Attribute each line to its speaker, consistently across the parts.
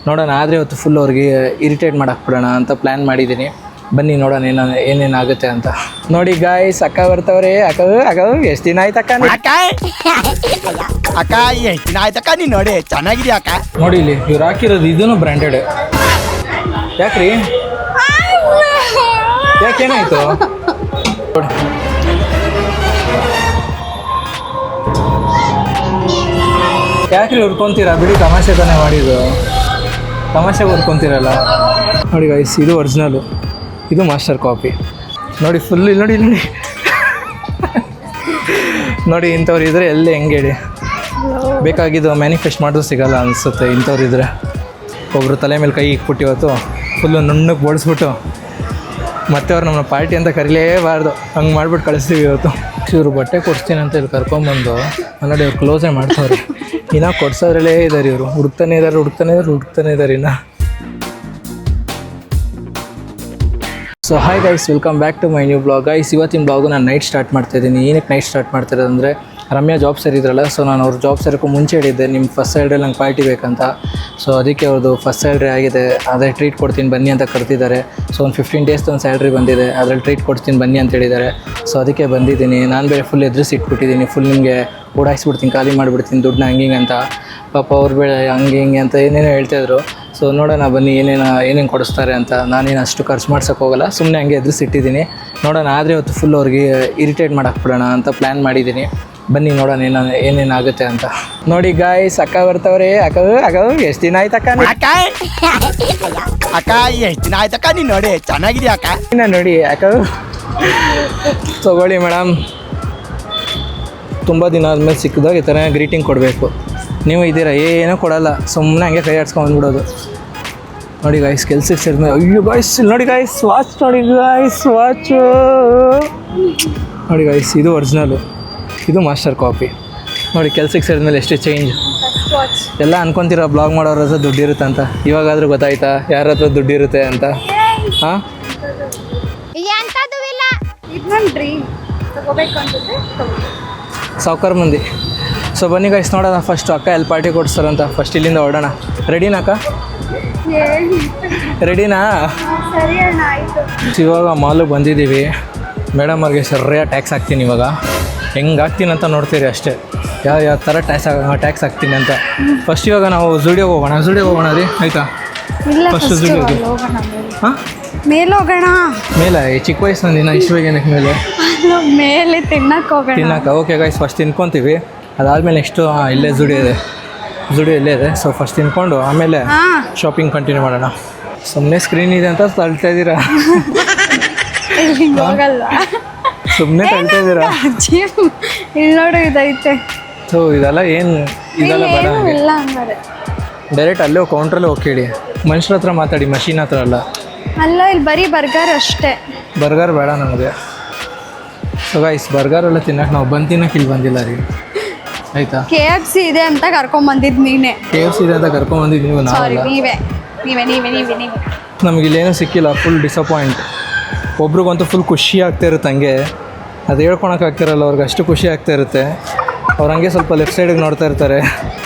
Speaker 1: ನೋಡೋಣ. ಆದರೆ ಇವತ್ತು ಫುಲ್ ಅವ್ರಿಗೆ ಇರಿಟೇಟ್ ಮಾಡಾಕ್ಬಿಡೋಣ ಅಂತ ಪ್ಲ್ಯಾನ್ ಮಾಡಿದ್ದೀನಿ. ಬನ್ನಿ ನೋಡೋಣ ಏನೇನಾಗುತ್ತೆ ಅಂತ. ನೋಡಿ ಗಾಯ್ಸ್, ಅಕ್ಕ ಬರ್ತವ್ರೆ. ಅಕ್ಕ ಎಷ್ಟು ದಿನ ಆಯ್ತು ಅಕ್ಕ?
Speaker 2: ಅಕ್ಕ ಎಷ್ಟು ದಿನ ಆಯ್ತಕ್ಕ ನೀನು ನೋಡಿ ಚೆನ್ನಾಗಿದೆಯಾ ಅಕ್ಕ?
Speaker 1: ನೋಡಿ ಇಲ್ಲಿ ಇವ್ರು ಹಾಕಿರೋದು ಇದೂ ಬ್ರ್ಯಾಂಡೆಡ್. ಯಾಕ್ರಿ? ಯಾಕೇನಾಯ್ತು? ಯಾಕ್ರಿ ಹುರ್ಕೊಂತೀರಾ? ಬಿಡಿ, ತಮಾಷೆ ತಾನೇ ಮಾಡಿದ್ದು. ತಮಾಷೆಗೆ ಹುರ್ಕೊಂತೀರಲ್ಲ. ನೋಡಿ ಗೈಸ್, ಇದು ಒರಿಜಿನಲು, ಇದು ಮಾಸ್ಟರ್ ಕಾಪಿ. ನೋಡಿ ಫುಲ್ ಇಲ್ಲಿ ನೋಡಿ ನೋಡಿ ಇಂಥವ್ರು ಇದ್ರೆ ಎಲ್ಲಿ ಹೆಂಗೆ ಹೇಳಿ. ಬೇಕಾಗಿದ್ದು ಮ್ಯಾನಿಫೆಸ್ಟ್ ಮಾಡಿದ್ರು ಸಿಗಲ್ಲ ಅನಿಸುತ್ತೆ ಇಂಥವ್ರು ಇದ್ದರೆ. ಒಬ್ಬರು ತಲೆ ಮೇಲೆ ಕೈ ಇಕ್ಬಿಟ್ಟು ಇವತ್ತು ಫುಲ್ಲು ನುಣ್ಣಗೆ ಬೋಡಿಸ್ಬಿಟ್ಟು ಮತ್ತೆ ಅವ್ರು ನಮ್ಮ ಪಾರ್ಟಿ ಅಂತ ಕರೀಲೇಬಾರ್ದು, ಹಂಗೆ ಮಾಡಿಬಿಟ್ಟು ಕಳಿಸ್ತೀವಿ ಇವತ್ತು. ಇವರು ಬಟ್ಟೆ ಕೊಡಿಸ್ತೀನಿ ಅಂತ ಇಲ್ಲಿ ಕರ್ಕೊಂಬಂದು ನೋಡಿ ಅವ್ರು ಕ್ಲೋಸೇ ಮಾಡ್ತಾವ್ರೆ. ಇನ್ನೂ ಕೊಡ್ಸೋದ್ರಲ್ಲೇ ಇದ್ದಾರೆ ಇವರು. ಹುಡುಕ್ತಾನೆ ಇದ್ದಾರೆ ಇನ್ನು. So hi guys, welcome back to my new blog. Guys, ಇವತ್ತಿನ ಬ್ಲಾಗು ನಾನು ನೈಟ್ ಸ್ಟಾರ್ಟ್ ಮಾಡ್ತಾಯಿದ್ದೀನಿ. ಏನಕ್ಕೆ ನೈಟ್ ಸ್ಟಾರ್ಟ್ ಮಾಡ್ತಿರೋದಂದರೆ, ರಮ್ಯಾ ಜಾಬ್ ಸೇರಿದ್ರಲ್ಲ, ಸೊ ನಾನು ಅವ್ರ ಜಾಬ್ ಸೇರೋಕ್ಕೂ ಮುಂಚೆ ಹೇಳಿದ್ದೆ ನಿಮ್ಮ ಫಸ್ಟ್ ಸ್ಯಾಲ್ರಿ ನಂಗೆ ಪಾರ್ಟಿ ಬೇಕಂತ. ಸೊ ಅದಕ್ಕೆ ಅವ್ರದ್ದು ಫಸ್ಟ್ ಸ್ಯಾಲ್ರಿ ಆಗಿದೆ, ಅದೇ ಟ್ರೀಟ್ ಕೊಡ್ತೀನಿ ಬನ್ನಿ ಅಂತ ಕರ್ತಿದ್ದಾರೆ. ಸೊ ಒಂದು 15 ಡೇಸ್ದು ಒಂದು ಸ್ಯಾಲ್ರಿ ಬಂದಿದೆ, ಅದರಲ್ಲಿ ಟ್ರೀಟ್ ಕೊಡ್ತೀನಿ ಬನ್ನಿ ಅಂತ ಹೇಳಿದ್ದಾರೆ. ಸೊ ಅದಕ್ಕೆ ಬಂದಿದ್ದೀನಿ. ನಾನು ಬೇರೆ ಫುಲ್ ಎದುರಿಸಿ ಇಟ್ಬಿಟ್ಟಿದ್ದೀನಿ. ಫುಲ್ ನಿಮಗೆ ಓಡಾಯಿಸ್ಬಿಡ್ತೀನಿ, ಖಾಲಿ ಮಾಡಿಬಿಡ್ತೀನಿ ದುಡ್ಡನ್ನ ಹಂಗಿಂಗೆ ಅಂತ. ಪಾಪ ಅವ್ರು ಬೇಡ ಹಿಂಗೆ ಅಂತ ಏನೇನೋ ಹೇಳ್ತಾಯಿದ್ರು. ಸೊ ನೋಡೋಣ ಬನ್ನಿ ಏನೇನು ಕೊಡಿಸ್ತಾರೆ ಅಂತ. ನಾನೇನು ಅಷ್ಟು ಖರ್ಚು ಮಾಡ್ಸೋಕ್ಕೆ ಹೋಗಲ್ಲ, ಸುಮ್ಮನೆ ಹಂಗೆ ಎದುರಿಸಿಟ್ಟಿದ್ದೀನಿ. ನೋಡೋಣ. ಆದರೆ ಇವತ್ತು ಫುಲ್ ಅವ್ರಿಗೆ ಇರಿಟೇಟ್ ಮಾಡಾಕ್ಬಿಡೋಣ ಅಂತ ಪ್ಲ್ಯಾನ್ ಮಾಡಿದ್ದೀನಿ. ಬನ್ನಿ ನೋಡೋಣ ಏನೇನಾಗುತ್ತೆ ಅಂತ. ನೋಡಿ ಗಾಯ್ಸ್, ಅಕ್ಕ ಬರ್ತವ್ರೆ. ಅಕ್ಕ ಎಷ್ಟು ದಿನ ಆಯ್ತು ಅಕ್ಕ?
Speaker 2: ಅಕ್ಕ ಎಷ್ಟು ದಿನ ಆಯ್ತಕ್ಕ ನೀನು ನೋಡಿ ಚೆನ್ನಾಗಿದೆಯಾ ಅಕ್ಕ?
Speaker 1: ಇನ್ನು ನೋಡಿ ಅಕ್ಕ ತಗೊಳ್ಳಿ ಮೇಡಮ್. ತುಂಬ ದಿನ ಆದಮೇಲೆ ಸಿಕ್ಕಿದಾಗ ಈ ಥರ ಗ್ರೀಟಿಂಗ್ ಕೊಡಬೇಕು. ನೀವು ಇದ್ದೀರಾ, ಏನೂ ಕೊಡಲ್ಲ, ಸುಮ್ಮನೆ ಹಂಗೆ ಕೈ ಆಡ್ಸ್ಕೊಂಡ್ಬಿಡೋದು. ನೋಡಿ ಗಾಯ್ಸ್, ಕೆಲ್ಸಕ್ಕೆ ಸೇರಿದ್ಮೇಲೆ ಅಯ್ಯೋ ಗಾಯ್ಸ್, ನೋಡಿ ಗಾಯ್ಸ್ ವಾಚ್ ನೋಡಿ ಗಾಯ್ಸ್, ವಾಚು ನೋಡಿ ಗಾಯ್ಸ್, ಇದು ಒರಿಜಿನಲು, ಇದು ಮಾಸ್ಟರ್ ಕಾಪಿ. ನೋಡಿ ಕೆಲ್ಸಕ್ಕೆ ಸೇರಿದ್ಮೇಲೆ ಎಷ್ಟು ಚೇಂಜ್. ಎಲ್ಲ ಅನ್ಕೊತೀರ ಬ್ಲಾಗ್ ಮಾಡೋರ ಹತ್ರ ದುಡ್ಡು ಇರುತ್ತೆ ಅಂತ. ಇವಾಗಾದರೂ ಗೊತ್ತಾಯ್ತಾ ಯಾರ ಹತ್ರ ದುಡ್ಡು ಇರುತ್ತೆ ಅಂತ? ಹಾಂ, ಸಾವ್ಕಾರ ಮಂದಿ. ಸೊ ಬನ್ನಿ ಗೈಸ್ ನೋಡೋಣ. ಫಸ್ಟ್ ಅಕ್ಕ ಎಲ್ಲಿ ಪಾರ್ಟಿ ಕೊಡ್ತಾರಂತ. ಫಸ್ಟ್ ಇಲ್ಲಿಂದ ಹೊರಡೋಣ. ರೆಡಿನಾ ಅಕ್ಕ? ರೆಡಿನಾ? ಇವಾಗ ಮಾಲಿಗೆ ಬಂದಿದ್ದೀವಿ. ಮೇಡಮ್ ಅವ್ರಿಗೆ ಸರಿಯಾಗಿ ಟ್ಯಾಕ್ಸ್ ಹಾಕ್ತೀನಿ. ಇವಾಗ ಹೆಂಗೆ ಹಾಕ್ತೀನಿ ಅಂತ ನೋಡ್ತೀರಿ ಅಷ್ಟೇ, ಯಾವ ಥರ ಟ್ಯಾಕ್ಸ್ ಹಾಕ್ತೀನಿ ಅಂತ. ಫಸ್ಟ್ ಇವಾಗ ನಾವು ಝುಡಿಯೋಗೆ ಹೋಗೋಣ ರೀ, ಆಯಿತಾ? ಫಸ್ಟ್ ಝುಡಿಯೋಗೆ. ಹಾಂ,
Speaker 3: ಮೇಲೆ ಹೋಗೋಣ.
Speaker 1: ಮೇಲೆ ಚಿಕ್ಕ ವಯಸ್ಸಿನ ದಿನ ಇಷ್ಟು ಬೇಗ ಏನಕ್ಕೆ
Speaker 3: ಮೇಲೆ ತಿನ್ನಕ್ಕೆ
Speaker 1: ಓಕೆ ಗೈಸ್, ಫಸ್ಟ್ ತಿನ್ಕೊತೀವಿ. ಅದಾದಮೇಲೆ ನೆಕ್ಸ್ಟು ಇಲ್ಲೇ ಝುಡಿಯೋ ಇಲ್ಲೇ ಇದೆ. ಸೊ ಫಸ್ಟ್ ತಿನ್ಕೊಂಡು ಆಮೇಲೆ ಶಾಪಿಂಗ್ ಕಂಟಿನ್ಯೂ ಮಾಡೋಣ. ಸುಮ್ಮನೆ ಸ್ಕ್ರೀನ್ ಇದೆ ಅಂತ ತಳ್ತಾ ಇದ್ದೀರಾ? ಸುಮ್ಮನೆ ತಳ್ತಾ ಇದ್ದೀರಾ?
Speaker 3: ಇಲ್ಲಿ ನೋಡು ಇದೈತೆ.
Speaker 1: ಸೊ ಇದೆಲ್ಲ ಬೇಡ, ಡೈರೆಕ್ಟ್ ಅಲ್ಲೇ ಕೌಂಟ್ರಲ್ಲೇ ಹೋಗಿ ಕೇಳಿ. ಮನುಷ್ಯರ ಹತ್ರ ಮಾತಾಡಿ, ಮಷೀನ್ ಹತ್ರ ಅಲ್ಲ.
Speaker 3: ಇಲ್ಲಿ ಬರೀ ಬರ್ಗರ್ ಅಷ್ಟೇ.
Speaker 1: ಬರ್ಗರ್ ಬೇಡ ನಮಗೆ. ಸೊ ಗೈಸ್, ಬರ್ಗರ್ ಎಲ್ಲ ತಿನ್ನಕ್ಕೆ ನಾವು ತಿನ್ನಕ್ಕೆ ಇಲ್ಲಿ ಬಂದಿಲ್ಲ ರೀ, ಆಯಿತಾ?
Speaker 3: KFC ಇದೆ ಅಂತ ಕರ್ಕೊಂಬಂದಿದ್ದು ನೀನೇ.
Speaker 1: KFC ಇದೆ ಅಂತ ಕರ್ಕೊಂಬಂದಿದ್ದು ನೀವು, ನಾವಲ್ಲ.
Speaker 3: ನೀವೇ.
Speaker 1: ನಮಗೆ ಇಲ್ಲೇನೂ ಸಿಕ್ಕಿಲ್ಲ. Full disappoint. ಒಬ್ರಿಗಂತೂ ಫುಲ್ ಖುಷಿ ಆಗ್ತಾ ಇರುತ್ತೆ ಹಂಗೆ, ಅದು ಹೇಳ್ಕೊಳಕ್ಕಾಗ್ತಿರಲ್ಲ ಅವ್ರಿಗೆ, ಅಷ್ಟು ಖುಷಿ ಆಗ್ತಾ ಇರುತ್ತೆ. ಅವ್ರು ಹಂಗೆ ಸ್ವಲ್ಪ ಲೆಫ್ಟ್ ಸೈಡಿಗೆ ನೋಡ್ತಾ ಇರ್ತಾರೆ.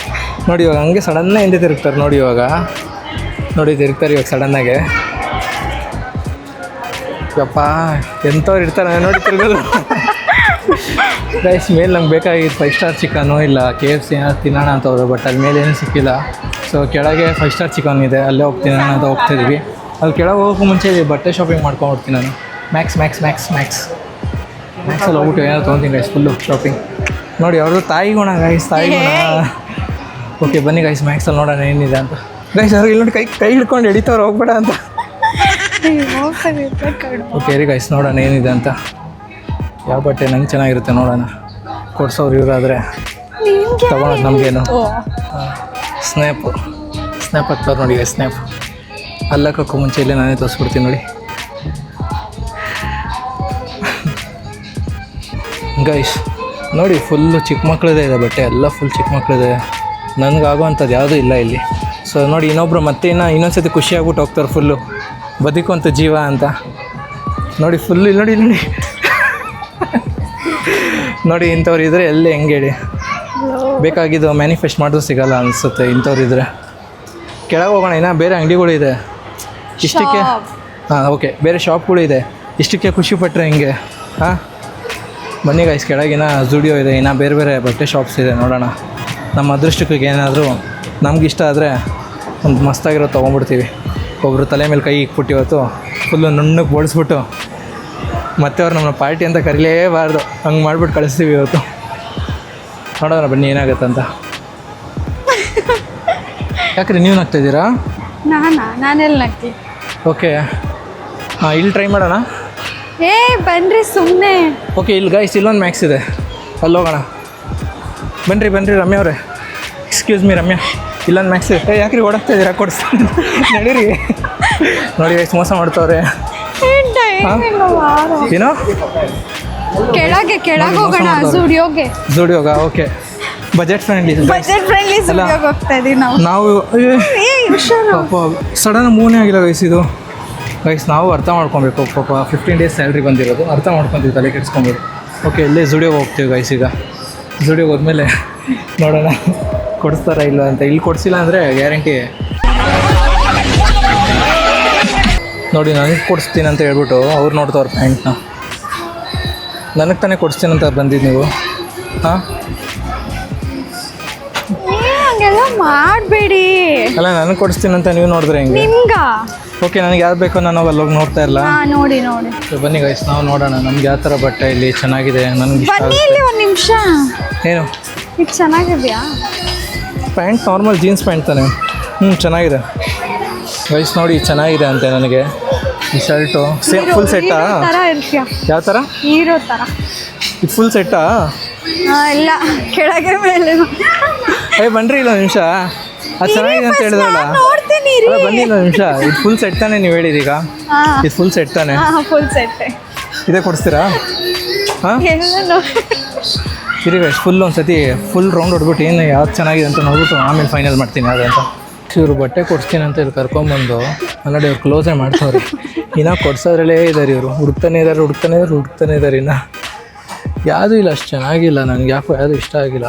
Speaker 1: ನೋಡಿ ಇವಾಗ ಹಂಗೆ ಸಡನ್ನಾಗಿ ಹಿಂದೆ ತಿರುಗ್ತಾರೆ. ನೋಡಿ ತಿರುಗ್ತಾರೆ ಇವಾಗ ಸಡನ್ನಾಗೆ. ಯಪ್ಪ ಎಂಥವ್ರು ಇರ್ತಾರೆ ನೋಡಿ ತಿರ್ಗೋದು. ರೈಸ್ ಮೇಲೆ ನಮ್ಗೆ ಬೇಕಾಗಿತ್ತು 5 ಸ್ಟಾರ್ ಚಿಕನು ಇಲ್ಲ KFC ತಿನ್ನೋಣ ಅಂತವ್ರು, ಬಟ್ ಅಲ್ಲಿ ಮೇಲೆ ಏನೂ ಸಿಕ್ಕಿಲ್ಲ. ಸೊ ಕೆಳಗೆ 5 ಸ್ಟಾರ್ ಚಿಕನ್ ಇದೆ, ಅಲ್ಲೇ ಹೋಗಿ ತಿನ್ನೋಣ ಅಂತ ಹೋಗ್ತಿದ್ವಿ. ಅಲ್ಲಿ ಕೆಳಗೆ ಹೋಗೋಕ್ಕೂ ಮುಂಚೆ ಬಟ್ಟೆ ಶಾಪಿಂಗ್ ಮಾಡ್ಕೊಂಡ್ಬಿಡ್ತೀನಿ ನಾನು. ಮ್ಯಾಕ್ಸಲ್ಲಿ ಹೋಗ್ಬಿಟ್ಟು ಏನೋ ತೊಗೊತೀನಿ ಗೈಸ್, ಫುಲ್ಲು ಶಾಪಿಂಗ್. ನೋಡಿ ಅವ್ರದ್ದು ತಾಯಿ ಗುಣ. ಓಕೆ ಬನ್ನಿ ಗೈಸ್, ಮ್ಯಾಕ್ಸಲ್ಲಿ ನೋಡೋಣ ಏನಿದೆ ಅಂತ. ಗೈಸ್ ಅವ್ರಿಗೆ ಇಲ್ಲಿ ನೋಡಿ ಕೈ ಹಿಡ್ಕೊಂಡು ಹಿಡಿತವ್ರು, ಹೋಗ್ಬೇಡ ಅಂತ. ಓಕೆ ರೀ ಗೈಸ್, ನೋಡೋಣ ಏನಿದೆ ಅಂತ. ಯಾವ ಬಟ್ಟೆ ನಂಗೆ ಚೆನ್ನಾಗಿರುತ್ತೆ ನೋಡೋಣ. ಕೊಡ್ಸೋರು ಇವರಾದರೆ ತೊಗೊಳೋದು ನಮಗೇನು. ಸ್ನ್ಯಾಪ್ ಹಾಕ್ತಾರೆ ನೋಡಿ ಗೈಸ್, ಸ್ನ್ಯಾಪ್. ಅಲ್ಲಕ್ಕೂ ಮುಂಚೆ ಇಲ್ಲೇ ನಾನೇ ತೋರಿಸ್ಬಿಡ್ತೀನಿ ನೋಡಿ ಗೈಸ್. ನೋಡಿ ಫುಲ್ಲು ಚಿಕ್ಕ ಮಕ್ಕಳದೇ ಇದೆ ಬಟ್ಟೆ, ಎಲ್ಲ ಫುಲ್ ಚಿಕ್ಕ ಮಕ್ಕಳಿದೆ. ನನಗಾಗೋವಂಥದ್ದು ಯಾವುದೂ ಇಲ್ಲ ಇಲ್ಲಿ. ಸೊ ನೋಡಿ ಇನ್ನೊಬ್ಬರು ಮತ್ತೆ ಇನ್ನೊಂದ್ಸತಿ ಖುಷಿ ಆಗ್ಬಿಟ್ಟು ಹೋಗ್ತಾರೆ ಫುಲ್ಲು, ಬದುಕುವಂಥ ಜೀವ ಅಂತ. ನೋಡಿ ಫುಲ್ಲು ಇಲ್ಲಿ ನೋಡಿ ನೋಡಿ ಇಂಥವ್ರು ಇದ್ದರೆ ಎಲ್ಲಿ ಹೆಂಗೆ ಹೇಳಿ. ಬೇಕಾಗಿದ್ದು ಮ್ಯಾನಿಫೆಸ್ಟ್ ಮಾಡಿದ್ರು ಸಿಗಲ್ಲ ಅನಿಸುತ್ತೆ ಇಂಥವ್ರು ಇದ್ದರೆ. ಕೆಳಗೆ ಹೋಗೋಣ, ಇನ್ನು ಬೇರೆ ಅಂಗಡಿಗಳಿದೆ ಇಷ್ಟಕ್ಕೆ.
Speaker 3: Shop.
Speaker 1: ಹಾಂ ಓಕೆ, ಬೇರೆ ಶಾಪ್ಗಳು ಇದೆ. ಇಷ್ಟಕ್ಕೆ ಖುಷಿ ಪಟ್ಟರೆ ಹಿಂಗೆ. ಹಾಂ ಬನ್ನಿ ಗೈಸ್, ಕೆಳಗಿನ ಜುಡಿಯೋ ಇದೆ, ಇನ್ನು ಬೇರೆ ಬೇರೆ ಬಟ್ಟೆ ಶಾಪ್ಸ್ ಇದೆ. ನೋಡೋಣ ನಮ್ಮ ಅದೃಷ್ಟಕ್ಕೆ ಏನಾದರೂ ನಮ್ಗೆ ಇಷ್ಟ ಆದರೆ ಒಂದು ಮಸ್ತಾಗಿರೋ ತೊಗೊಂಡ್ಬಿಡ್ತೀವಿ. ಒಬ್ಬರು ತಲೆ ಮೇಲೆ ಕೈ ಇಕ್ಬಿಟ್ಟು ಇವತ್ತು ಫುಲ್ಲು ನುಣ್ಣಗೆ ಬೋಳಿಸ್ಬಿಟ್ಟು ಮತ್ತೆ ಅವ್ರು ನಮ್ಮ ಪಾರ್ಟಿ ಅಂತ ಕರೀಲೇಬಾರ್ದು, ಹಂಗೆ ಮಾಡಿಬಿಟ್ಟು ಕಳಿಸ್ತೀವಿ ಇವತ್ತು. ನೋಡೋಣ ಬನ್ನಿ ಏನಾಗುತ್ತಂತ. ಯಾಕ್ರಿ ನೀವು ನಗ್ತಾಯಿದ್ದೀರಾ?
Speaker 3: ನಾನೆಲ್ಲ ನಗ್ತಿ.
Speaker 1: ಓಕೆ ಹಾಂ, ಇಲ್ಲಿ ಟ್ರೈ ಮಾಡೋಣ.
Speaker 3: ಏ ಬನ್ರಿ ಸುಮ್ಮನೆ.
Speaker 1: ಓಕೆ, ಇಲ್ಲಿ ಗೈಸ್ ಇಲ್ಲೊಂದು ಮ್ಯಾಕ್ಸ್ ಇದೆ, ಅಲ್ಲಿ ಹೋಗೋಣ. ಬನ್ನಿರಿ ರಮ್ಯ ಅವರೇ. ಎಕ್ಸ್ಕ್ಯೂಸ್ ಮೀ ರಮ್ಯಾ, ಇಲ್ಲೊಂದು ಮ್ಯಾಕ್ಸ್ ಇದೆ. ಯಾಕ್ರಿ ಓಡಾಗ್ತಾ ಇದ್ದೀರಾ? ಕೊಡಿಸ್ತೀನಿ ನಡೀರಿ. ನೋಡಿ ಗೈಸ್ ಮೋಸ ಮಾಡ್ತವ್ರೆ. ಏನೋ
Speaker 3: ಕೆಳಗೆ ಹೋಗೋಣ
Speaker 1: ಜುಡಿಯೋಗ. ಓಕೆ, ಬಜೆಟ್ ಫ್ರೆಂಡ್ಲಿ
Speaker 3: ಜುಡಿಯೋಗೆ ಹೋಗ್ತಾ ಇದೀವಿ
Speaker 1: ನಾವು. ಪಾಪ ಸಡನ್ ಮೂನೇ ಆಗಿಲ್ಲ ಗೈಸ್ ಇದು. ಗೈಸ್ ನಾವು ಅರ್ಥ ಮಾಡ್ಕೊಬೇಕು, ಪಾಪ 15 ಡೇಸ್ ಸ್ಯಾಲ್ರಿ ಬಂದಿರೋದು, ಅರ್ಥ ಮಾಡ್ಕೊತೀವಿ, ತಲೆ ಕೆಡಿಸ್ಕೊಬೋದು. ಓಕೆ, ಇಲ್ಲೇ ಜುಡಿಯೋಗೆ ಹೋಗ್ತೀವಿ ಗೈಸ್. ಈಗ ಜುಡಿಯೋಗೆ ಹೋದ್ಮೇಲೆ ನೋಡೋಣ ಕೊಡಿಸ್ತಾರ ಇಲ್ಲ ಅಂತ. ಇಲ್ಲಿ ಕೊಡಿಸಿಲ್ಲ ಅಂದರೆ ಗ್ಯಾರಂಟಿ. ನೋಡಿ ನನಗೆ ಕೊಡಿಸ್ತೀನಿ ಅಂತ ಹೇಳ್ಬಿಟ್ಟು ಅವ್ರು ನೋಡ್ತವ್ರು ಪ್ಯಾಂಟ್ನ. ನನಗೆ ತಾನೇ ಕೊಡಿಸ್ತೀನಿ ಅಂತ ಬಂದಿದ್ದು ನೀವು. ಹಾಂ
Speaker 3: ಹಂಗೆಲ್ಲ ಮಾಡಬೇಡಿ.
Speaker 1: ಅಲ್ಲ, ನನಗೆ ಕೊಡಿಸ್ತೀನಿ ಅಂತ ನೀವು ನೋಡಿದ್ರೆ ಹೆಂಗೆ?
Speaker 3: ನಿಮ್ಗ
Speaker 1: ಓಕೆ, ನನಗೆ ಯಾವ್ದು ಬೇಕೋ ನಾನು ಅಲ್ಲಿ ಹೋಗಿ ನೋಡ್ತಾ ಇಲ್ಲ.
Speaker 3: ನೋಡಿ
Speaker 1: ಸೊ ಬನ್ನಿ ಗೈಸ್, ನಾವು ನೋಡೋಣ ನಮ್ಗೆ ಯಾವ ಥರ ಬಟ್ಟೆ ಇಲ್ಲಿ ಚೆನ್ನಾಗಿದೆ, ನನಗೆ ಇಷ್ಟ
Speaker 3: ಬನ್ನಿ ಇಲ್ಲಿ ಒಂದು ನಿಮಿಷ.
Speaker 1: ಏನು
Speaker 3: ಇದು ಚೆನ್ನಾಗಿದೆಯಾ?
Speaker 1: ಪ್ಯಾಂಟ್ ನಾರ್ಮಲ್ ಜೀನ್ಸ್ ಪ್ಯಾಂಟ್ ತಾನೆ. ಚೆನ್ನಾಗಿದೆ ಗೈಸ್, ನೋಡಿ ಚೆನ್ನಾಗಿದೆ ಅಂತೆ ನನಗೆ ಈ ಶರ್ಟು. Same full ಸೆಟ್ಟಾ? ಯಾವ ಥರ?
Speaker 3: ಹೀರೋ ಥರ.
Speaker 1: ಇದು ಫುಲ್ ಸೆಟ್ಟಾ?
Speaker 3: ಇಲ್ಲ, ಕೆಳಗೆ ಮೇಲೆ.
Speaker 1: ಬನ್ನಿರಿ ಇಲ್ಲ ನಿಮಿಷ, ಅದು ಚೆನ್ನಾಗಿದೆ ಅಂತ ಹೇಳಿದ್ರಲ್ಲ.
Speaker 3: ನೋಡ್ತೀನಿ
Speaker 1: ಬನ್ನಿ ಇಲ್ಲ ನಿಮಿಷ, ಇದು ಫುಲ್ ಸೆಟ್ ತಾನೆ ನೀವು ಹೇಳಿದ ಈಗ? ಇದು ಫುಲ್ ಸೆಟ್ ತಾನೆ?
Speaker 3: Full set.
Speaker 1: ಇದೇ ಕೊಡಿಸ್ತೀರಾ? ಹಾಂ ಇರಿ ಗೈಸ್, ಫುಲ್ ಒಂದು ಸತಿ ಫುಲ್ ರೌಂಡ್ ಹೊಡ್ಬಿಟ್ಟು ಏನು ಯಾವ್ದು ಚೆನ್ನಾಗಿದೆ ಅಂತ ನೋಡ್ಬಿಟ್ಟು ಆಮೇಲೆ ಫೈನಲ್ ಮಾಡ್ತೀನಿ ಯಾವ್ದು ಅಂತ. ಇವರು ಬಟ್ಟೆ ಕೊಡಿಸ್ತೀನಿ ಅಂತ ಇಲ್ಲಿ ಕರ್ಕೊಂಬಂದು ಆಲ್ರೆಡಿ ಅವ್ರು ಕ್ಲೋಸೇ ಮಾಡ್ತವ್ರೆ. ಇನ್ನೂ ಕೊಡ್ಸೋದ್ರಲ್ಲೇ ಇದ್ದಾರೆ ಇವರು, ಹುಡುಕ್ತಾನೆ ಇದ್ದಾರೆ. ಇನ್ನು ಯಾವುದೂ ಇಲ್ಲ, ಅಷ್ಟು ಚೆನ್ನಾಗಿಲ್ಲ ನನಗೆ, ಯಾಕೋ ಯಾವುದೂ ಇಷ್ಟ ಆಗಿಲ್ಲ.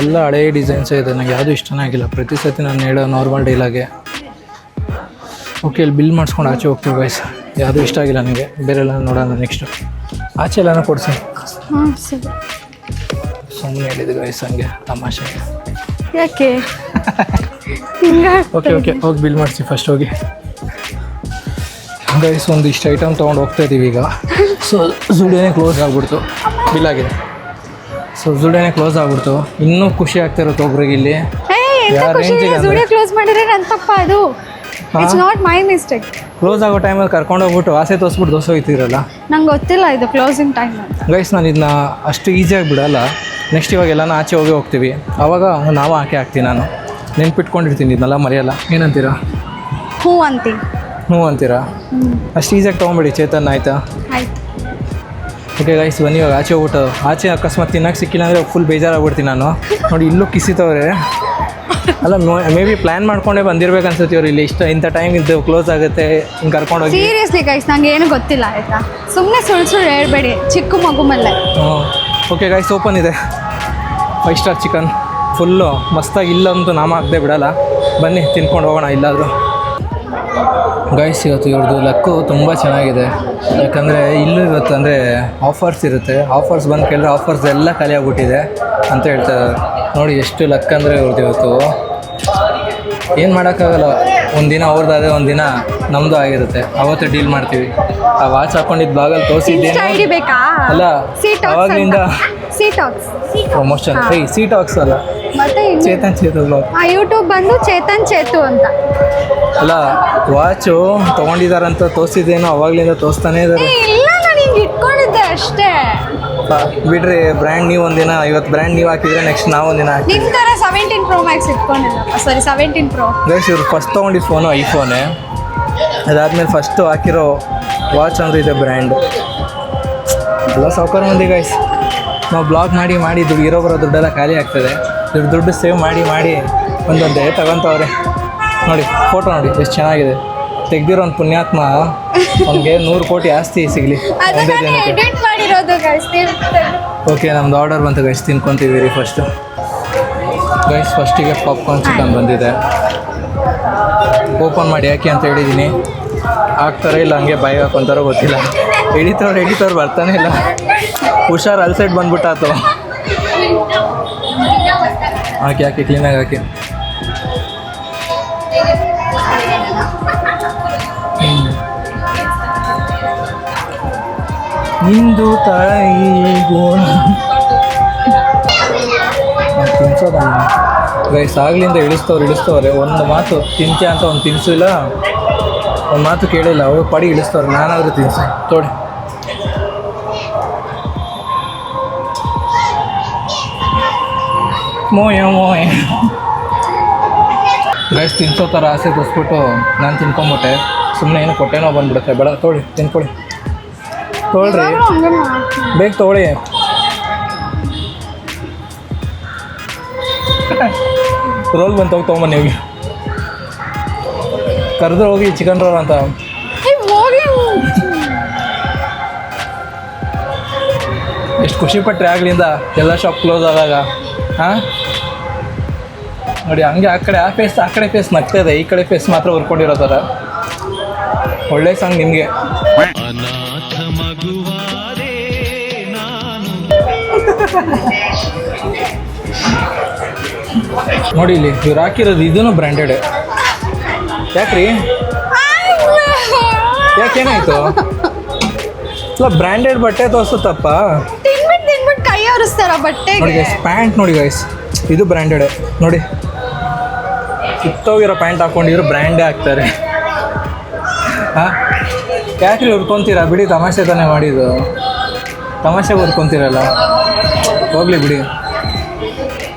Speaker 1: ಎಲ್ಲ ಹಳೇ ಡಿಸೈನ್ಸೇ ಇದೆ, ನನಗೆ ಯಾವುದೂ ಇಷ್ಟನೇ ಆಗಿಲ್ಲ. ಪ್ರತಿ ಸತಿ ನಾನು ಹೇಳೋ ನಾರ್ಮಲ್ ಡೈಲಾಗೆ. ಓಕೆ, ಇಲ್ಲಿ ಬಿಲ್ ಮಾಡಿಸ್ಕೊಂಡು ಆಚೆ ಹೋಗ್ತೀವಿ ಗೈಸ್. ಯಾವುದೂ ಇಷ್ಟ ಆಗಿಲ್ಲ ನನಗೆ, ಬೇರೆ ಎಲ್ಲ ನೋಡೋಣ ನೆಕ್ಸ್ಟು. ಆಚೆ ಎಲ್ಲನೂ ಕೊಡಿಸಿ. ಸುಮ್ಮನೆ ಹೇಳಿದ್ದು ಗೈಸ್, ಹಂಗೆ ತಮಾಷೆಗೆ.
Speaker 3: ಯಾಕೆ
Speaker 1: ಓಕೆ ಹೋಗಿ ಬಿಲ್ ಮಾಡಿಸಿ ಫಸ್ಟ್ ಹೋಗಿ ಗೈಸ್. ಒಂದು ಇಷ್ಟು ಐಟಮ್ ತೊಗೊಂಡು ಹೋಗ್ತಾ ಇದ್ದೀವಿ ಈಗ. ಸೊ ಜುಡಿಯೋನೇ ಕ್ಲೋಸ್ ಆಗಿಬಿಡ್ತು, ಬಿಲ್ ಆಗಿದೆ. ಸೊ ಜುಡಿಯೋನೇ ಕ್ಲೋಸ್ ಆಗಿಬಿಡ್ತು. ಇನ್ನೂ ಖುಷಿ ಆಗ್ತಾ ಇರುತ್ತೆ ಒಬ್ರಿಗೆ ಇಲ್ಲಿ.
Speaker 3: ಕ್ಲೋಸ್ ಮಾಡಿದ್ರೆ ನನ್ನ ತಪ್ಪ ಅದು. It's not my mistake.
Speaker 1: Close ಆಗೋ ಟೈಮಲ್ಲಿ ಕರ್ಕೊಂಡು ಹೋಗ್ಬಿಟ್ಟು ಆಸೆ ತೋರಿಸ್ಬಿಟ್ಟು ದೋಸೆ ಹೋಗ್ತಿರಲ್ಲ.
Speaker 3: ನಂಗೆ ಗೊತ್ತಿಲ್ಲ ಇದು ಕ್ಲೋಸಿಂಗ್ ಟೈಮ್ ಅಂತ.
Speaker 1: ಗೈಸ್, ನಾನು ಇದನ್ನ ಅಷ್ಟು ಈಸಿಯಾಗಿ ಬಿಡಲ್ಲ. ನೆಕ್ಸ್ಟ್ ಇವಾಗ ಎಲ್ಲನೂ ಆಚೆ ಹೋಗ್ತೀವಿ, ಆವಾಗ ನಾವು ಹಾಕಿ ಹಾಕ್ತೀನಿ. ನಾನು ನೆನ್ಪಿಟ್ಕೊಂಡಿರ್ತೀನಿ, ಇದನ್ನೆಲ್ಲ ಮರೆಯಲ್ಲ. ಏನಂತೀರಾ? ಹ್ಞೂ ಅಂತೀರಾ? ಅಷ್ಟು ಈಸಿಯಾಗಿ ತೊಗೊಂಬಿಡಿ ಚೇತನ್, ಆಯಿತಾ?
Speaker 3: ಆಯ್ತು.
Speaker 1: ಓಕೆ ಗೈಸ್, ಬನ್ನಿ ಇವಾಗ ಆಚೆ ಹೋಗ್ಬಿಟ್ಟು. ಆಚೆ ಅಕಸ್ಮಾತ್ ತಿನ್ನೋಕೆ ಸಿಕ್ಕಿಲ್ಲ ಅಂದರೆ ಫುಲ್ ಬೇಜಾರಾಗ್ಬಿಡ್ತೀನಿ ನಾನು. ನೋಡಿ ಇಲ್ಲೂ ಕಿಸಿತವ್ರೆ. ಅಲ್ಲ, ಮೇ ಬಿ ಪ್ಲ್ಯಾನ್ ಮಾಡ್ಕೊಂಡೇ ಬಂದಿರ್ಬೇಕು ಅನ್ಸುತ್ತೆ ಇವ್ರು. ಇಲ್ಲಿ ಇಂಥ ಟೈಮ್ ಇದ್ದು ಕ್ಲೋಸ್ ಆಗುತ್ತೆ ಹಿಂಗೆ ಕರ್ಕೊಂಡೋಗಿ.
Speaker 3: ಸೀರಿಯಸ್ಲಿ ಗೈಸ್, ನಂಗೆ ಏನು ಗೊತ್ತಿಲ್ಲ ಆಯಿತಾ? ಸುಮ್ಮನೆ ಸುಳ್ಳು ಹೇಳ್ಬೇಡಿ, ಚಿಕ್ಕ ಮಗು ಮೇಲೆ.
Speaker 1: ಓಕೆ ಗೈಸ್, ಓಪನ್ ಇದೆ 5 ಸ್ಟಾರ್ ಚಿಕನ್, ಫುಲ್ಲು ಮಸ್ತಾಗಿ. ಇಲ್ಲಂತೂ ನಾಮ ಹಾಕದೆ ಬಿಡಲ್ಲ. ಬನ್ನಿ ತಿನ್ಕೊಂಡು ಹೋಗೋಣ ಇಲ್ಲಾದರೂ. ಗೈಸ್, ಇವತ್ತು ಇವ್ರದ್ದು ಲಕ್ಕು ತುಂಬ ಚೆನ್ನಾಗಿದೆ. ಯಾಕಂದರೆ ಇಲ್ಲೂ ಇವತ್ತು ಅಂದರೆ ಆಫರ್ಸ್ ಇರುತ್ತೆ. ಆಫರ್ಸ್ ಬಂದು ಕೇಳಿದ್ರೆ ಆಫರ್ಸ್ ಎಲ್ಲ ಖಾಲಿ ಆಗ್ಬಿಟ್ಟಿದೆ ಅಂತ ಹೇಳ್ತಾರೆ. ನೋಡಿ ಎಷ್ಟು ಲಕ್ ಅಂದರೆ ಇವ್ರದ್ದು ಇವತ್ತು. ಏನು ಮಾಡೋಕ್ಕಾಗಲ್ಲ, ಒಂದಿನ ಅವ್ರದ್ದಾದರೆ ಒಂದಿನ ನಮ್ಮದು ಆಗಿರುತ್ತೆ. ಅವತ್ತೇ ಡೀಲ್ ಮಾಡ್ತೀವಿ. ಆ ವಾಚ್ ಹಾಕೊಂಡಿದ್ದು ಬ್ಲಾಗಲ್ಲಿ ತೋರಿಸಿದ್ದೇನೆ ಅಲ್ಲ, ಅವಾಗಲಿಂದ ಪ್ರಮೋಷನ್. ಟಾಕ್ಸ್ ಅಲ್ಲ, ಚೇತನ್ ಬ್ಲಾಗ್.
Speaker 3: ಯೂಟ್ಯೂಬ್ ಬಂದು ಚೇತನ್ ಚೇತು ಅಂತ.
Speaker 1: ಅಲ್ಲ, ವಾಚು ತೊಗೊಂಡಿದ್ದಾರಂತ ತೋರಿಸಿದ್ದೇನೋ, ಅವಾಗಲಿಂದ ತೋರಿಸ್ತಾನೆ ಇದ್ದಾರೆ.
Speaker 3: ಇಲ್ಲ, ನಾನು ಹಿಂಗೆ ಇಟ್ಕೊಂಡಿದ್ದೆ ಅಷ್ಟೇ.
Speaker 1: ಬಿಡ್ರಿ, ಬ್ರ್ಯಾಂಡ್ ನೀವು ಒಂದಿನ, ಇವತ್ತು ಬ್ರ್ಯಾಂಡ್ ನೀವು ಹಾಕಿದ್ರೆ ನೆಕ್ಸ್ಟ್ ನಾವು ಒಂದಿನ ಹಾಕಿ.
Speaker 3: ನಿಮ್ಮ ಥರ 17 Pro Max ಇಟ್ಕೊಂಡಿಲ್ಲ, ಸಾರಿ 17 Pro.
Speaker 1: ಗೈಸ್, ಇವ್ರು ಫಸ್ಟ್ ತೊಗೊಂಡಿದ್ದು ಫೋನು ಐಫೋನೇ. ಅದಾದಮೇಲೆ ಫಸ್ಟು ಹಾಕಿರೋ ವಾಚ್ ಅಂದರೆ ಇದೆ ಬ್ರ್ಯಾಂಡು. ಎಲ್ಲ ಸಾವ್ಕಾರ ಮಂದಿ ಗೈಸ್. ನಾವು ಬ್ಲಾಗ್ ಮಾಡಿ ಇರೋ ಬರೋ ದುಡ್ಡೆಲ್ಲ ಖಾಲಿ ಆಗ್ತದೆ. ದುಡ್ಡು ಸೇವ್ ಮಾಡಿ ಒಂದೊಂದೇ ತಗೊತವ್ರೆ. ನೋಡಿ ಫೋಟೋ ನೋಡಿ ಎಷ್ಟು ಚೆನ್ನಾಗಿದೆ. ತೆಗ್ದಿರೋ ಒಂದು ಪುಣ್ಯಾತ್ಮ ಅವ್ನಿಗೆ 100 ಕೋಟಿ ಆಸ್ತಿ ಸಿಗಲಿ ಒಂದೇ ದಿನಕ್ಕೆ.
Speaker 3: ಮಾಡಿರೋದು ಗೈಸ್.
Speaker 1: ಓಕೆ, ನಮ್ದು ಆರ್ಡರ್ ಬಂತು ಗೈಸ್, ತಿನ್ಕೊತೀವಿ ರೀ ಫಸ್ಟು. ಗೈಸ್ ಫಸ್ಟಿಗೆ ಪಾಪ್ಕಾರ್ನ್ ಚಿಕನ್ ಬಂದಿದೆ. ಓಪನ್ ಮಾಡಿ ಯಾಕೆ ಅಂತ ಹೇಳಿದ್ದೀನಿ. ಹಾಕ್ತಾರೆ ಇಲ್ಲ ಹಂಗೆ ಬಾಯಿಗೆ ಹಾಕೊಂತಾರೋ ಗೊತ್ತಿಲ್ಲ. ಹಿಡಿತವ್ರು ಬರ್ತಾನೆ ಇಲ್ಲ. ಹುಷಾರು ಅಲ್ಲಿ ಸೈಡ್ ಬಂದ್ಬಿಟ್ಟಾತು. ಹಾಕಿ ಕ್ಲೀನಾಗಿ ಹಾಕಿ. ನಿಂದು ತಾಯಿ ಗುಣ ತಿನ್ಸೋದಮ್ಮ. ಗೈಸ್ ಆಗ್ಲಿಂದ ಇಳಿಸ್ತವ್ರೆ. ಒಂದು ಮಾತು ತಿಂತ್ಯಾ ಅಂತ ಒಂದು ತಿನ್ಸಿಲ್ಲ, ಒಂದು ಮಾತು ಕೇಳಿಲ್ಲ. ಅವ್ರು ಪಡಿ ಇಳಿಸ್ತವ್ರೆ. ನಾನಾದರೂ ತಿನ್ಸಿ ತೋಡಿ. ಮೋಯ ಗೈಸ್ ತಿನ್ಸೋ ಥರ ಆಸೆ ತೋರಿಸ್ಬಿಟ್ಟು ನಾನು ತಿನ್ಕೊಂಬಿಟ್ಟೆ. ಸುಮ್ಮನೆ ಏನು ಕೊಟ್ಟೆನೋ ಬಂದ್ಬಿಡುತ್ತೆ. ಬೇಡ ತೊಗೊಳ್ಳಿ, ತಿನ್ಕೊಳ್ಳಿ. ತೊಗೊಳ್ರಿ, ಬೇಗ ತೊಗೊಳ್ಳಿ. ರೋಲ್ ಬಂತು, ಹೋಗಿ ತೊಗೊಂಬನ್ನಿ. ಹೋಗಿ ಕರೆದ್ರೆ ಹೋಗಿ ಚಿಕನ್ ರೋಲ್ ಅಂತ. ಎಷ್ಟು ಖುಷಿ ಪಟ್ಟರೆ ಆಗ್ಲಿಂದ ಎಲ್ಲ ಶಾಪ್ ಕ್ಲೋಸ್ ಆದಾಗ. ಹಾಂ ನೋಡಿ ಹಂಗೆ ಆ ಕಡೆ ಫೇಸ್ ನಗ್ತಾ ಇದೆ, ಈ ಕಡೆ ಫೇಸ್ ಮಾತ್ರ ಉರ್ಕೊಂಡಿರೋ ಥರ. ಒಳ್ಳೆ ಸಾಂಗ್ ನಿಮಗೆ. ನೋಡಿ ಇಲ್ಲಿ ಇವ್ರು ಹಾಕಿರೋದು ಇದೂ ಬ್ರ್ಯಾಂಡೆಡ್. ಯಾಕ್ರಿ ಯಾಕೇನಾಯ್ತು? ಇಲ್ಲ ಬ್ರ್ಯಾಂಡೆಡ್ ಬಟ್ಟೆ ತೋರಿಸುತ್ತಪ್ಪ.
Speaker 3: ತಿನ್ಬಿಟ್ಟು ಕೈ ಒರೆಸ್ತಾರ ಬಟ್ಟೆಗೆ.
Speaker 1: ನೋಡಿ ಗೈಸ್ ಪ್ಯಾಂಟ್ ನೋಡಿ ಗೈಸ್, ಇದು ಬ್ರ್ಯಾಂಡೆಡ್ ನೋಡಿ. ಕಿತ್ತೋಗಿರೋ ಪ್ಯಾಂಟ್ ಹಾಕೊಂಡಿದ್ರು ಬ್ರ್ಯಾಂಡೇ ಹಾಕ್ತಾರೆ. ಹಾಂ ಯಾಕ್ರಿ ಉರ್ಕೊತೀರಾ? ಬಿಡಿ, ತಮಾಷೆ ತಾನೇ ಮಾಡಿದ್ದು. ತಮಾಷೆಗೆ ಉರ್ಕೊತೀರಲ್ಲ, ಹೋಗ್ಲಿ ಬಿಡಿ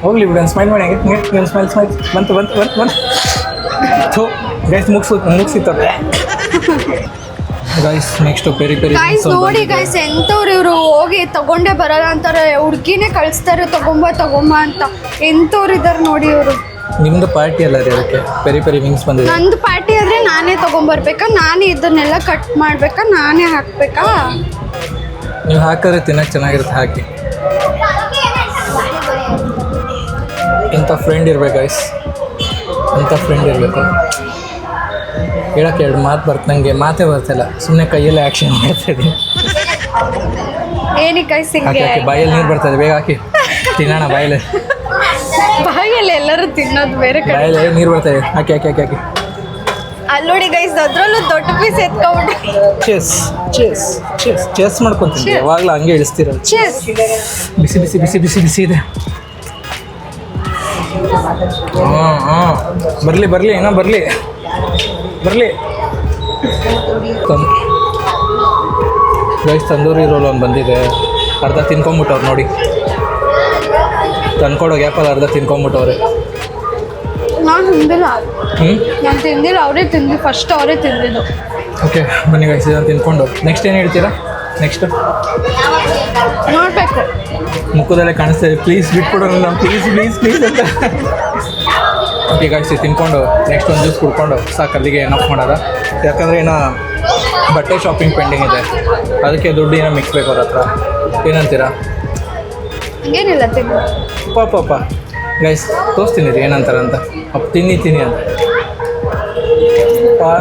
Speaker 1: ಒಂದು ಸ್ಮೈಲ್ ಮಾಡಿ. ಹಂಗೆ ಸ್ಮೈಲ್ ಬಂತು. ಥೂ ಗೈಸ್ ಮುಗಿಸಿತ್ತವೆ. ಗೈಸ್ ನೆಕ್ಸ್ಟು ಪೆರಿ
Speaker 3: ಗೈಸ್ ನೋಡಿ ಗೈಸ್, ಎಂಥವ್ರು ಇವರು ಹೋಗಿ ತಗೊಂಡೇ ಬರಲ್ಲ ಅಂತಾರೆ. ಹುಡುಗಿನೇ ಕಳಿಸ್ತಾರೆ ತಗೊಂಬ ಅಂತ. ಎಂಥವ್ರು ಇದ್ದಾರೆ ನೋಡಿ ಇವರು.
Speaker 1: ನಿಮ್ಮದು ಪಾರ್ಟಿ ಅಲ್ಲ ರೀ, ಅದಕ್ಕೆ ಪೆರಿ ವಿಂಗ್ಸ್ ಬಂದಿದೆ.
Speaker 3: ನಂದು ಪಾರ್ಟಿ ಆದರೆ ನಾನೇ ತೊಗೊಂಬರ್ಬೇಕಾ? ನಾನೇ ಇದನ್ನೆಲ್ಲ ಕಟ್ ಮಾಡಬೇಕಾ? ನಾನೇ ಹಾಕಬೇಕಾ?
Speaker 1: ನೀವು ಹಾಕಿದ್ರೆ ತಿನ್ನೋಕ್ಕೆ ಚೆನ್ನಾಗಿರುತ್ತೆ. ಹಾಕಿ. ಇಂಥ ಫ್ರೆಂಡ್ ಇರ್ಬೇಕು ಗೈಸ್, ಇಂಥ ಫ್ರೆಂಡ್ ಇರಬೇಕು. ಹೇಳೋಕ್ಕೆ ಎರಡು ಮಾತು ಬರ್ತಾನಂಗೆ ಮಾತೇ ಬರ್ತಿಲ್ಲ. ಸುಮ್ಮನೆ ಕೈಯಲ್ಲೇ ಆ್ಯಕ್ಷನ್ ಮಾಡ್ತಾಯಿದ್ದೀನಿ.
Speaker 3: ಏನಕ್ಕೆ ಗೈಸ್
Speaker 1: ಹಾಕಿ ಬಾಯಲ್ಲಿ ನೀರು ಬರ್ತದೆ. ಬೇಗ ಹಾಕಿ ತಿನ್ನೋಣ. ಬಾಯಲ್ಲಿ
Speaker 3: ಎಲ್ಲರೂ ತಿನ್ನೋದು ಬೇರೆ ಕಡೆ.
Speaker 1: ಬಾಯಲ್ಲಿ ನೀರು ಬರ್ತಾಯಿದೆ. ಹಾಕಿ
Speaker 3: ಅಲ್ಲಿ ನೋಡಿ ಗೈಸ್, ಅದ್ರಲ್ಲೂ ದೊಡ್ಡ ಪೀಸ್ ಎತ್ಕೊಂಡ್ಬಿಟ್ಟು
Speaker 1: ಚೆಸ್ ಮಾಡ್ಕೊತೀನಿ. ಯಾವಾಗಲೂ ಹಂಗೆ ಇಳಿಸ್ತಿರೋದು. ಬಿಸಿ ಇದೆ. ಹಾಂ ಬರಲಿ ಏನೋ ಬರಲಿ. ಗೈಸ್ ತಂದೂರಿ ರೋಲ್ ಒಂದು ಬಂದಿದೆ. ಅರ್ಧ ತಿನ್ಕೊಂಬಿಟ್ಟವ್ರು ನೋಡಿ. ತಂದ್ಕೊಡೋ ಗ್ಯಾಪಲ್ಲಿ ಅರ್ಧ ತಿನ್ಕೊಂಬಿಟ್ಟವ್ರೆ.
Speaker 3: ನಾನು ತಿಂದಿಲ್ಲ, ಅವರೇ ತಿಂದು ಫಸ್ಟ್ ಅವರೇ ತಿಂದಿದ್ದು.
Speaker 1: ಓಕೆ ಬನ್ನಿ ಗೈಸ್, ಇದನ್ನು ತಿನ್ಕೊಂಡು ನೆಕ್ಸ್ಟ್ ಏನು ಹೇಳ್ತೀರಾ? ನೆಕ್ಸ್ಟ್
Speaker 3: ನೋಡಬೇಕು.
Speaker 1: ಮುಖದಲ್ಲೇ ಕಾಣಿಸ್ತಾ ಇದೆ. ಪ್ಲೀಸ್ ಬಿಟ್ಕೊಡೋಣ ನಾವು, ಪ್ಲೀಸ್ ಅಂತ. ಓಕೆ ಗೈಸ್ ತಿನ್ಕೊಂಡು ನೆಕ್ಸ್ಟ್ ಒಂದು ಜ್ಯೂಸ್ ಕುಡ್ಕೊಂಡು ಸಾಕು. ಅಲ್ಲಿಗೆ ಏನಪ್ಪ ಮಾಡೋದ? ಯಾಕಂದರೆ ಏನೋ ಬಟ್ಟೆ ಶಾಪಿಂಗ್ ಪೆಂಡಿಂಗ್ ಇದೆ. ಅದಕ್ಕೆ ದುಡ್ಡು ಏನೋ ಮಿಕ್ಸ್ಬೇಕು ಅವ್ರ ಹತ್ರ. ಏನಂತೀರಾ?
Speaker 3: ಏನಿಲ್ಲ ತಿನ್ನು.
Speaker 1: ಪಾಪ ಗೈಸ್ ತೋರಿಸ್ತೀನಿ ರೀ ಏನಂತಾರೆ ಅಂತ. ತಿನ್ನಿ ಅಂತ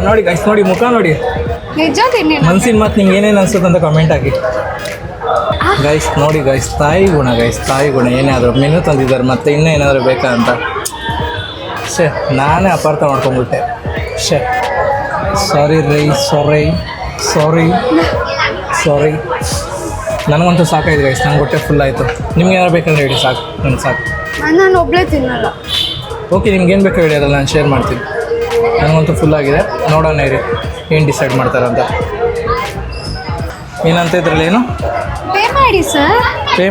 Speaker 1: ನೋಡಿ ಗೈಸ್. ನೋಡಿ ಮುಖ ನೋಡಿ.
Speaker 3: ನಿಜ ತಿನ್ನಿ.
Speaker 1: ಮನ್ಸಿನ ಮಾತು ನಿಮ್ಗೆ ಏನೇನು ಅನ್ಸುತ್ತೆ ಅಂತ ಕಮೆಂಟ್ ಹಾಕಿ ಗೈಸ್. ನೋಡಿ ಗೈಸ್, ತಾಯಿ ಗುಣ ಏನಾದರೂ ಮೆನು ತಂದಿದ್ದಾರೆ. ಮತ್ತೆ ಇನ್ನೂ ಏನಾದರೂ ಬೇಕಾ ಅಂತ. ನಾನೇ ಅಪಾರ್ಥ ಮಾಡ್ಕೊಂಡ್ಬಿಟ್ಟೆ. ಸಾರಿ. ನನಗಂತೂ ಸಾಕಾಯ್ತು ಗೈಸ್. ನಂಗೆ ಹೊಟ್ಟೆ ಫುಲ್ ಆಯಿತು. ನಿಮ್ಗೆ ಏನಾರು ಬೇಕಂದ್ರೆ ಹೇಳಿ, ಸಾಕು. ನನಗೆ ಸಾಕು.
Speaker 3: ನಾನು ಒಬ್ಬಳೇ ತಿನ್ನಲ್ಲ.
Speaker 1: ಓಕೆ ನಿಮ್ಗೇನು ಬೇಕು ಹೇಳಿ, ಅದಲ್ಲ ನಾನು ಶೇರ್ ಮಾಡ್ತೀನಿ. ನನಗಂತೂ ಫುಲ್ ಆಗಿದೆ. ನೋಡೋಣ ಇರಿ ಏನು ಡಿಸೈಡ್ ಮಾಡ್ತಾರಂತ. ಏನಂತ ಇದ್ರಲ್ಲಿ ಏನು
Speaker 3: ಪೇ ಮಾಡಿ ಸರ್.
Speaker 1: ಪೇ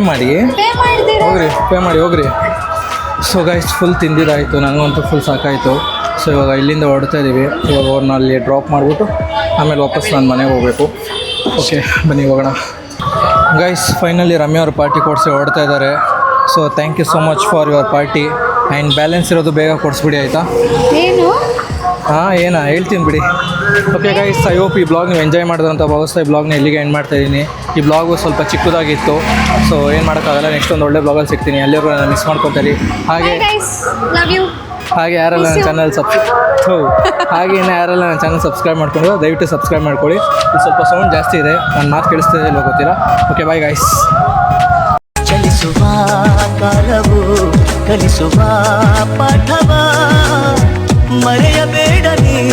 Speaker 1: ಮಾಡಿ ಹೋಗ್ರಿ. ಸೊ ಗೈಸ್ ಫುಲ್ ತಿಂದಿದ್ದಾಯಿತು. ನನಗಂತೂ ಫುಲ್ ಸಾಕಾಯಿತು. ಸೊ ಇವಾಗ ಇಲ್ಲಿಂದ ಹೊರಡ್ತಾ ಇದ್ದೀವಿ. ಇವಾಗ ಅವ್ರನ್ನ ಅಲ್ಲಿ ಡ್ರಾಪ್ ಮಾಡಿಬಿಟ್ಟು ಆಮೇಲೆ ವಾಪಸ್ ನಾನು ಮನೆಗೆ ಹೋಗಬೇಕು. ಓಕೆ ಬನ್ನಿ ಹೋಗೋಣ. ಗೈಸ್ ಫೈನಲಿ ರಮ್ಯಾ ಅವ್ರ ಪಾರ್ಟಿ ಕೊಡಿಸಿ ಹೊರಡ್ತಾ ಇದ್ದಾರೆ. So thank you so much for your party. And balance ಇರೋದು ಬೇಗ ಕೊಡಿಸ್ಬಿಡಿ ಆಯಿತಾ?
Speaker 3: ಏನು
Speaker 1: ಹಾಂ ಹೇಳ್ತೀನಿ ಬಿಡಿ. ಓಕೆ ಗೈಸ್, ಐ ಹೋಪ್ ಈ ಬ್ಲಾಗ್ ನೀವು ಎಂಜಾಯ್ ಮಾಡಿದ್ರೆ ಅಂತ ಭಾವಿಸ್ತಾ ಈ ಬ್ಲಾಗ್ನ ಇಲ್ಲಿಗೆ ಎಂಡ್ ಮಾಡ್ತಾ ಇದ್ದೀನಿ. ಈ ಬ್ಲಾಗು ಸ್ವಲ್ಪ ಚಿಕ್ಕದಾಗಿತ್ತು, ಸೊ ಏನು ಮಾಡೋಕ್ಕಾಗಲ್ಲ. ನೆಕ್ಸ್ಟ್ ಒಂದು ಒಳ್ಳೆ ಬ್ಲಾಗಲ್ಲಿ ಸಿಗ್ತೀನಿ. ಅಲ್ಲಿವರೆಗೂ ನಾನು ಮಿಸ್ ಮಾಡ್ಕೊತೀನಿ. ಹಾಗೆ
Speaker 3: ಗೈಸ್, ಲವ್ ಯು.
Speaker 1: ಹಾಗೆ ಯಾರೆಲ್ಲ ನನ್ನ ಚಾನಲ್ ಹಾಗೆ ಇನ್ನು ಯಾರೆಲ್ಲ ನನ್ನ ಚಾನಲ್ ಸಬ್ಸ್ಕ್ರೈಬ್ ಮಾಡ್ಕೊಂಡು ದಯವಿಟ್ಟು ಸಬ್ಸ್ಕ್ರೈಬ್ ಮಾಡ್ಕೊಳ್ಳಿ. ಇದು ಸ್ವಲ್ಪ ಸೌಂಡ್ ಜಾಸ್ತಿ ಇದೆ, ನನ್ನ ಮಾತು ಕೇಳಿಸ್ತಾ ಇಲ್ಲ ಗೊತ್ತಿಲ್ಲ. Okay, bye guys.
Speaker 4: ಚಲಿಸುವ ಕಾಲವು ಕಲಿಸುವ ಪಾಠವ ಮರೆಯಬೇಡ ನೀ.